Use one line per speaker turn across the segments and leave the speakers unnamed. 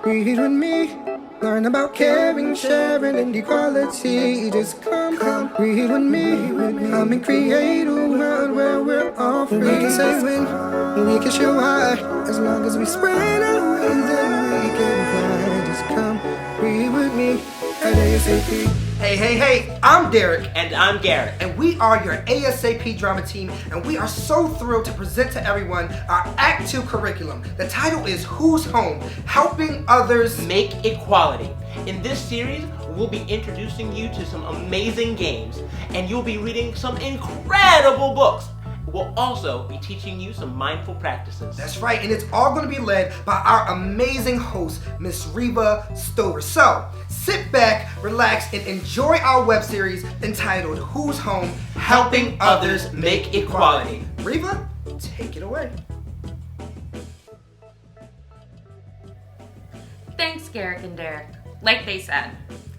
Read with me, learn about caring, sharing, and equality. Just come, read with me. Come and create a world where we're all free. We can say when, we can show why. As long as we spread our wings, then we can fly. Just come, read with me at ASAP.
Hey, I'm Derek.
And I'm Garrett.
And we are your ASAP drama team, and we are so thrilled to present to everyone our Act 2 curriculum. The title is Who's Home? Helping Others
Make Equality. In this series, we'll be introducing you to some amazing games, and you'll be reading some incredible books. We'll also be teaching you some mindful practices.
That's right, and it's all going to be led by our amazing host, Miss Reva Stover. So, sit back, relax, and enjoy our web series entitled Who's Home?
Helping Others Make Equality.
Reva, take it away.
Thanks, Garrett and Derek. Like they said,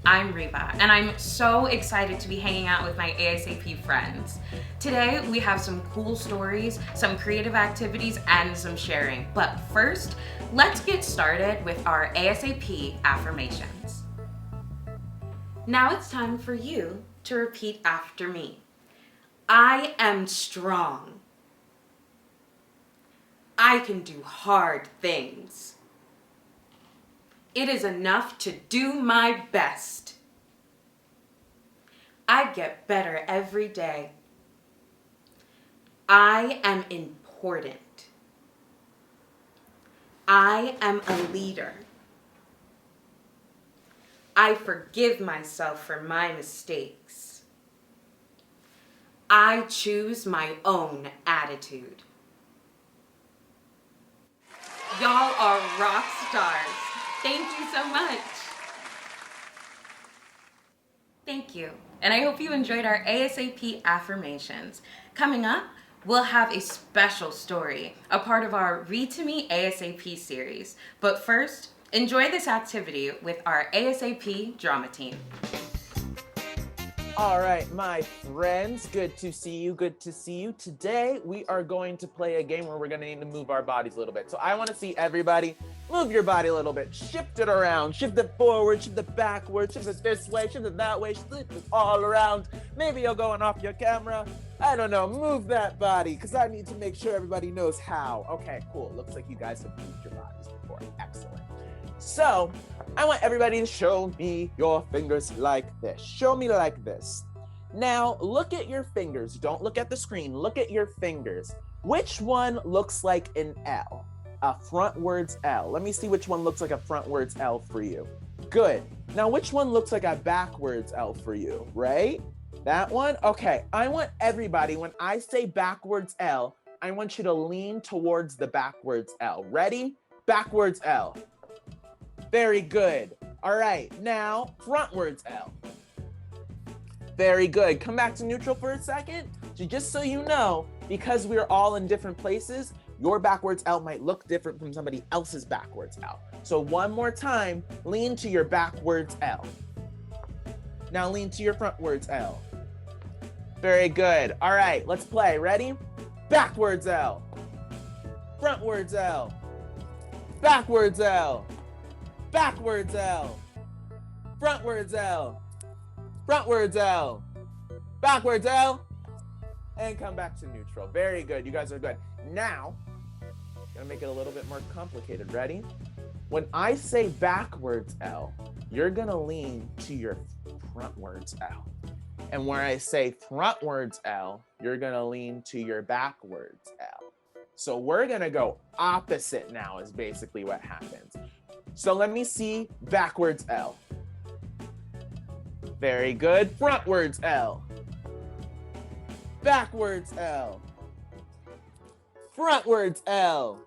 I'm Reva, and I'm so excited to be hanging out with my ASAP friends. Today, we have some cool stories, some creative activities, and some sharing. But first, let's get started with our ASAP affirmations. Now it's time for you to repeat after me. I am strong. I can do hard things. It is enough to do my best. I get better every day. I am important. I am a leader. I forgive myself for my mistakes. I choose my own attitude. Y'all are rock stars. Thank you so much. Thank you. And I hope you enjoyed our ASAP affirmations. Coming up, we'll have a special story, a part of our Read to Me ASAP series. But first, enjoy this activity with our ASAP drama team.
All right, my friends, good to see you, Today, we are going to play a game where we're gonna need to move our bodies a little bit. So I wanna see everybody move your body a little bit. Shift it around, shift it forward, shift it backwards, shift it this way, shift it that way, shift it all around. Maybe you're going off your camera. I don't know, move that body, because I need to make sure everybody knows how. Okay, cool, looks like you guys have moved your bodies before, excellent. So, I want everybody to show me your fingers like this. Show me like this. Now, look at your fingers. Don't look at the screen. Look at your fingers. Which one looks like an L? A frontwards L. Let me see which one looks like a frontwards L for you. Good. Now, which one looks like a backwards L for you, right? That one? Okay, I want everybody, when I say backwards L, I want you to lean towards the backwards L. Ready? Backwards L. Very good. All right, now frontwards L. Very good. Come back to neutral for a second. So just so you know, because we're all in different places, your backwards L might look different from somebody else's backwards L. So one more time, lean to your backwards L. Now lean to your frontwards L. Very good. All right, let's play. Ready? Backwards L. Frontwards L. Backwards L. Backwards L. Frontwards L. Frontwards L. Backwards L. And come back to neutral. Very good. You guys are good. Now, I'm gonna make it a little bit more complicated. Ready? When I say backwards L, you're gonna lean to your frontwards L. And when I say frontwards L, you're gonna lean to your backwards L. So we're gonna go opposite now is basically what happens. So let me see backwards L. Very good. Frontwards L. Backwards L. Frontwards L.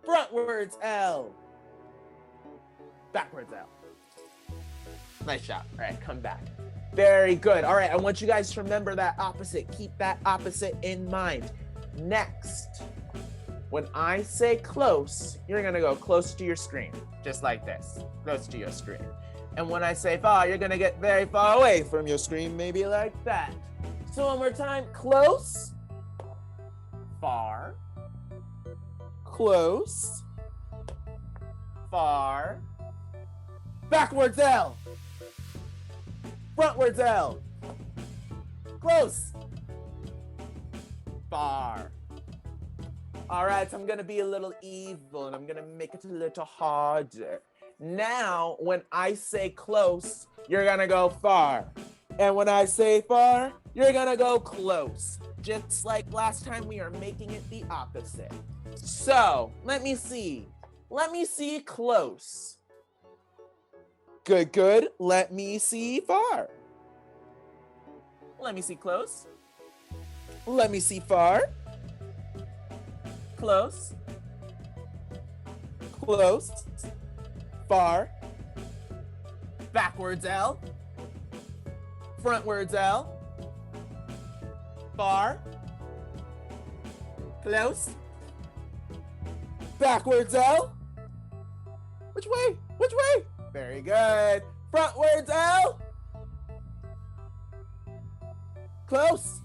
Frontwards L. Backwards L. Nice shot. All right, come back. Very good. All right, I want you guys to remember that opposite. Keep that opposite in mind. Next, when I say close, you're gonna go close to your screen, just like this, close to your screen. And when I say far, you're gonna get very far away from your screen, maybe like that. So one more time, close, far, close, far, backwards L, frontwards L, close, far. All right, so I'm gonna be a little evil and I'm gonna make it a little harder. Now, when I say close, you're gonna go far. And when I say far, you're gonna go close. Just like last time, we are making it the opposite. So, let me see. Let me see close. Good, good. Let me see far. Let me see close. Let me see far. Close. Close. Far. Backwards L. Frontwards L. Far. Close. Backwards L. Which way? Which way? Very good. Frontwards L. Close.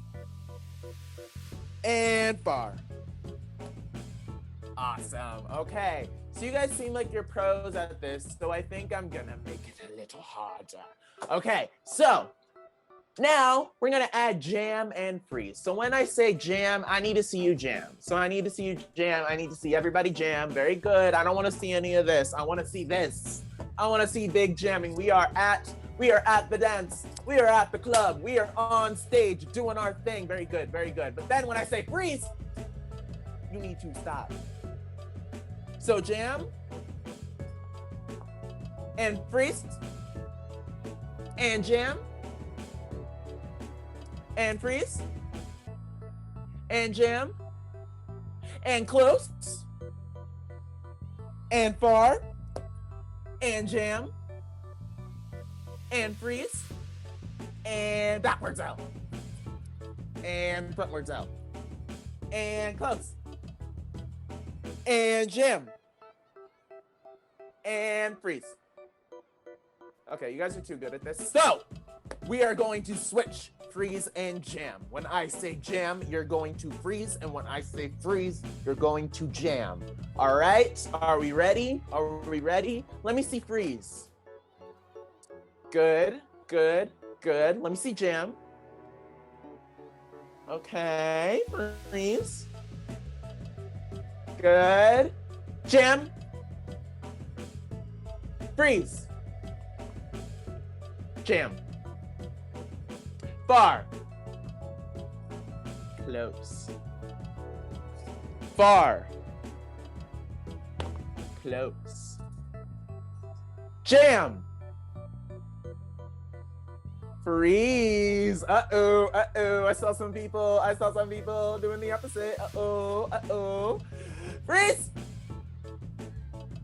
And far. Awesome. Okay. So you guys seem like you're pros at this, so I think I'm gonna make it a little harder. Okay, so now we're gonna add jam and freeze. So when I say jam, I need to see you jam. So I need to see you jam. I need to see everybody jam. Very good. I don't want to see any of this. I want to see this. I want to see big jamming. We are at the dance. We are at the club. We are on stage doing our thing. Very good. Very good. But then when I say freeze, you need to stop. So jam and freeze and jam and freeze and jam and close and far and jam and freeze and backwards out and frontwards out and close and jam and freeze. Okay, you guys are too good at this. So we are going to switch freeze and jam. When I say jam, you're going to freeze, and when I say freeze, you're going to jam. All right, are we ready? Are we ready? Let me see freeze. Good, good, good. Let me see jam. Okay, freeze. Good. Jam. Freeze. Jam. Far. Close. Far. Close. Jam. Freeze. Uh-oh, uh-oh. I saw some people doing the opposite. Uh-oh, uh-oh. Freeze.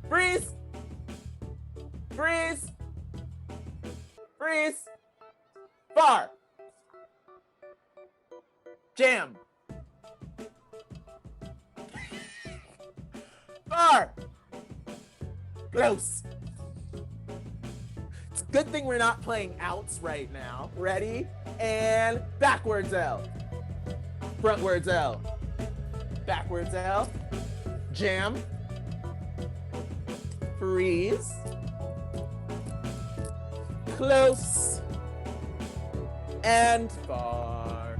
Freeze. Freeze. Freeze. Far. Jam. Far. Close. It's a good thing we're not playing outs right now. Ready? And backwards L. Frontwards L. Backwards L. Jam. Freeze. Close. And far.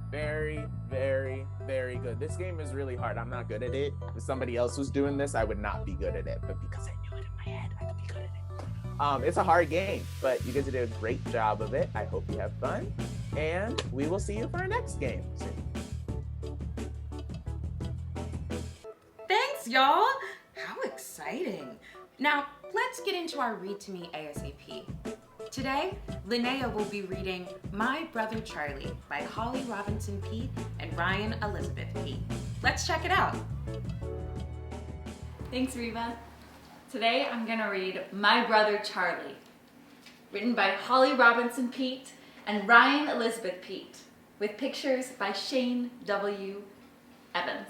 Very, very, very good. This game is really hard. I'm not good at it. If somebody else was doing this, I would not be good at it. But because I knew it in my head, I could be good at it. It's a hard game, but you guys did a great job of it. I hope you have fun. And we will see you for our next game soon.
Thanks, y'all. How exciting. Now, let's get into our Read to Me ASAP. Today, Linnea will be reading My Brother Charlie by Holly Robinson Peete and Ryan Elizabeth Peete. Let's check it out.
Thanks, Reva. Today I'm gonna read My Brother Charlie, written by Holly Robinson Peete and Ryan Elizabeth Peete, with pictures by Shane W. Evans.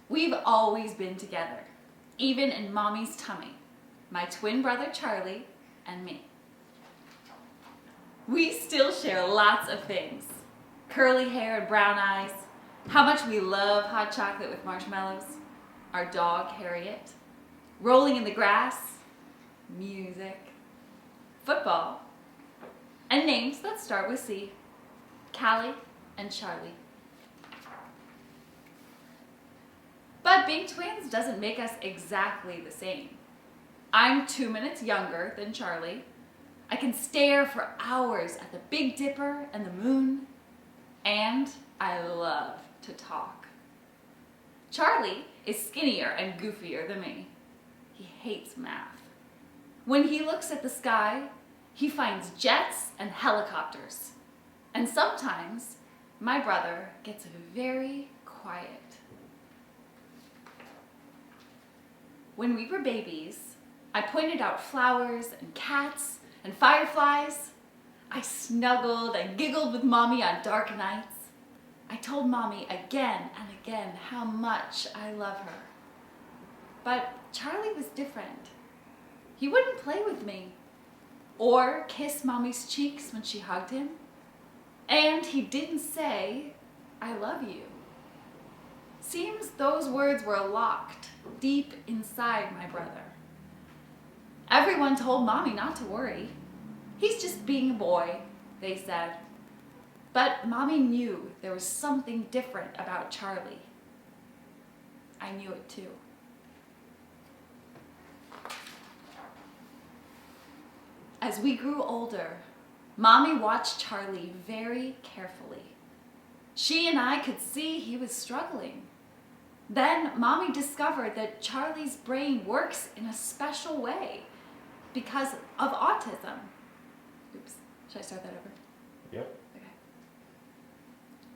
We've always been together, even in Mommy's tummy, my twin brother Charlie and me. We still share lots of things. curly hair and brown eyes, how much we love hot chocolate with marshmallows, our dog Harriet, rolling in the grass, music, football, and names that start with C, Callie and Charlie. But being twins doesn't make us exactly the same. I'm 2 minutes younger than Charlie. I can stare for hours at the Big Dipper and the moon, and I love to talk. Charlie is skinnier and goofier than me. He hates math. When he looks at the sky, he finds jets and helicopters. And sometimes my brother gets very quiet. When we were babies, I pointed out flowers and cats and fireflies. I snuggled and giggled with Mommy on dark nights. I told Mommy again and again how much I love her. But Charlie was different. He wouldn't play with me or kiss Mommy's cheeks when she hugged him. And he didn't say, "I love you." Seems those words were locked deep inside my brother. Everyone told Mommy not to worry. He's just being a boy, they said. But Mommy knew there was something different about Charlie. I knew it too. As we grew older, Mommy watched Charlie very carefully. She and I could see he was struggling. Then Mommy discovered that Charlie's brain works in a special way because of autism. Oops, should I start that over?
Yep.
Okay.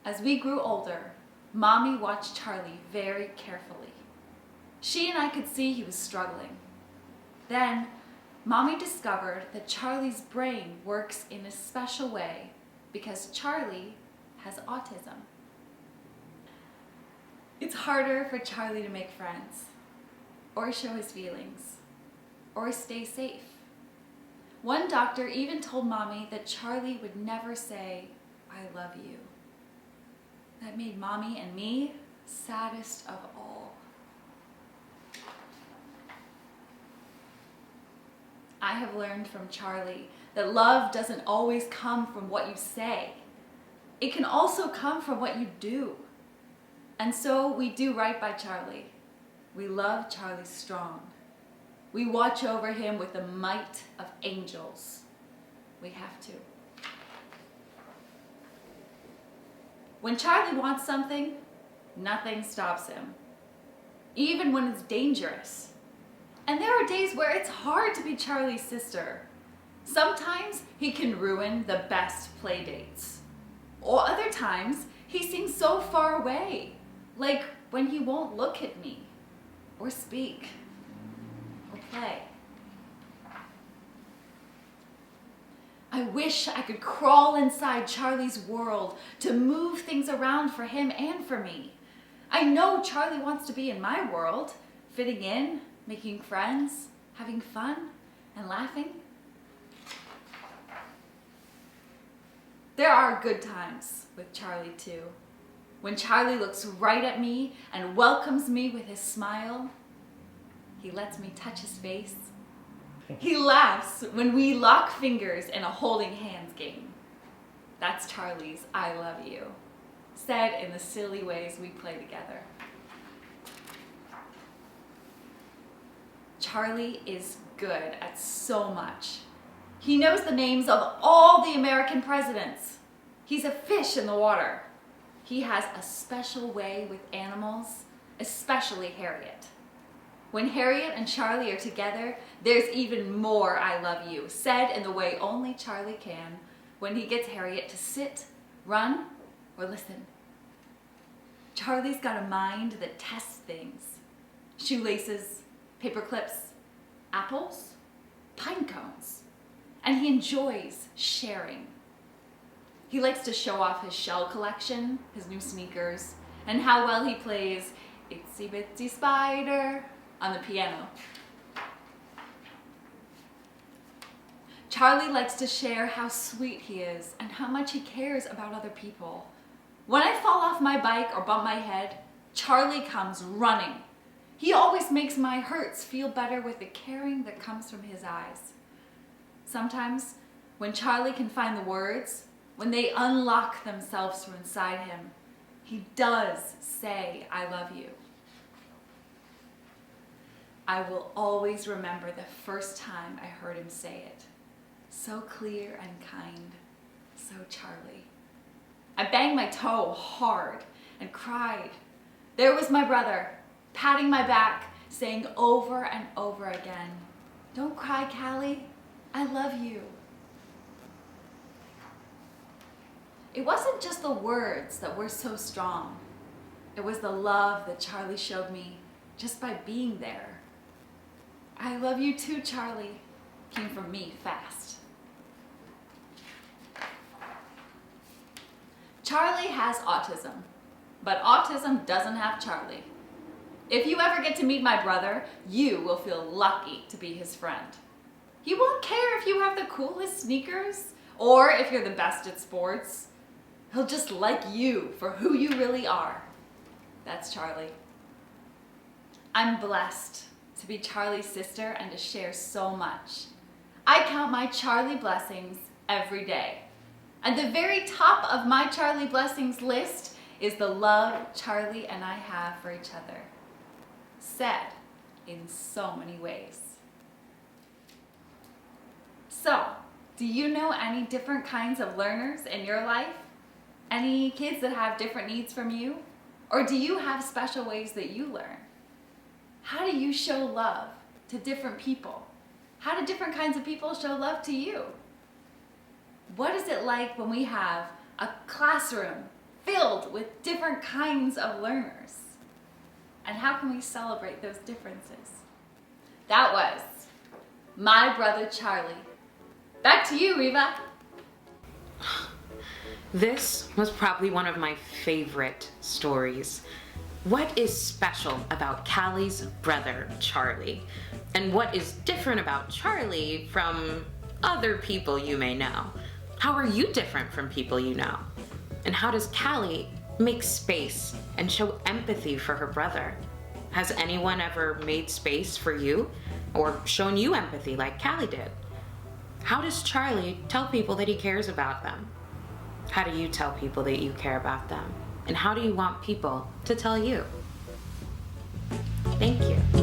As we grew older, Mommy watched Charlie very carefully. She and I could see he was struggling. Then Mommy discovered that Charlie's brain works in a special way because Charlie has autism. It's harder for Charlie to make friends, or show his feelings, or stay safe. One doctor even told Mommy that Charlie would never say, "I love you." That made Mommy and me saddest of all. I have learned from Charlie that love doesn't always come from what you say. It can also come from what you do. And so we do right by Charlie. We love Charlie strong. We watch over him with the might of angels. We have to. When Charlie wants something, nothing stops him, even when it's dangerous. And there are days where it's hard to be Charlie's sister. Sometimes he can ruin the best play dates. Or other times, he seems so far away, like when he won't look at me, or speak, or play. I wish I could crawl inside Charlie's world to move things around for him and for me. I know Charlie wants to be in my world, fitting in, making friends, having fun, and laughing. There are good times with Charlie too. When Charlie looks right at me and welcomes me with his smile, he lets me touch his face. He laughs when we lock fingers in a holding hands game. That's Charlie's "I love you," said in the silly ways we play together. Charlie is good at so much. He knows the names of all the American presidents. He's a fish in the water. He has a special way with animals, especially Harriet. When Harriet and Charlie are together, there's even more "I love you," said in the way only Charlie can when he gets Harriet to sit, run, or listen. Charlie's got a mind that tests things. Shoelaces, paper clips, apples, pine cones. And he enjoys sharing. He likes to show off his shell collection, his new sneakers, and how well he plays "Itsy Bitsy Spider" on the piano. Charlie likes to share how sweet he is and how much he cares about other people. When I fall off my bike or bump my head, Charlie comes running. He always makes my hurts feel better with the caring that comes from his eyes. Sometimes, when Charlie can find the words, when they unlock themselves from inside him, he does say, "I love you." I will always remember the first time I heard him say it. So clear and kind, so Charlie. I banged my toe hard and cried. There was my brother, patting my back, saying over and over again, "Don't cry, Callie, I love you." It wasn't just the words that were so strong. It was the love that Charlie showed me just by being there. "I love you too, Charlie," came from me fast. Charlie has autism, but autism doesn't have Charlie. If you ever get to meet my brother, you will feel lucky to be his friend. He won't care if you have the coolest sneakers or if you're the best at sports. He'll just like you for who you really are. That's Charlie. I'm blessed to be Charlie's sister and to share so much. I count my Charlie blessings every day. And the very top of my Charlie blessings list is the love Charlie and I have for each other. Said in so many ways. So, do you know any different kinds of learners in your life? Any kids that have different needs from you? Or do you have special ways that you learn? How do you show love to different people? How do different kinds of people show love to you? What is it like when we have a classroom filled with different kinds of learners? And how can we celebrate those differences? That was my brother Charlie. Back to you, Reva.
This was probably one of my favorite stories. What is special about Callie's brother, Charlie? And what is different about Charlie from other people you may know? How are you different from people you know? And how does Callie make space and show empathy for her brother? Has anyone ever made space for you or shown you empathy like Callie did? How does Charlie tell people that he cares about them? How do you tell people that you care about them? And how do you want people to tell you? Thank you.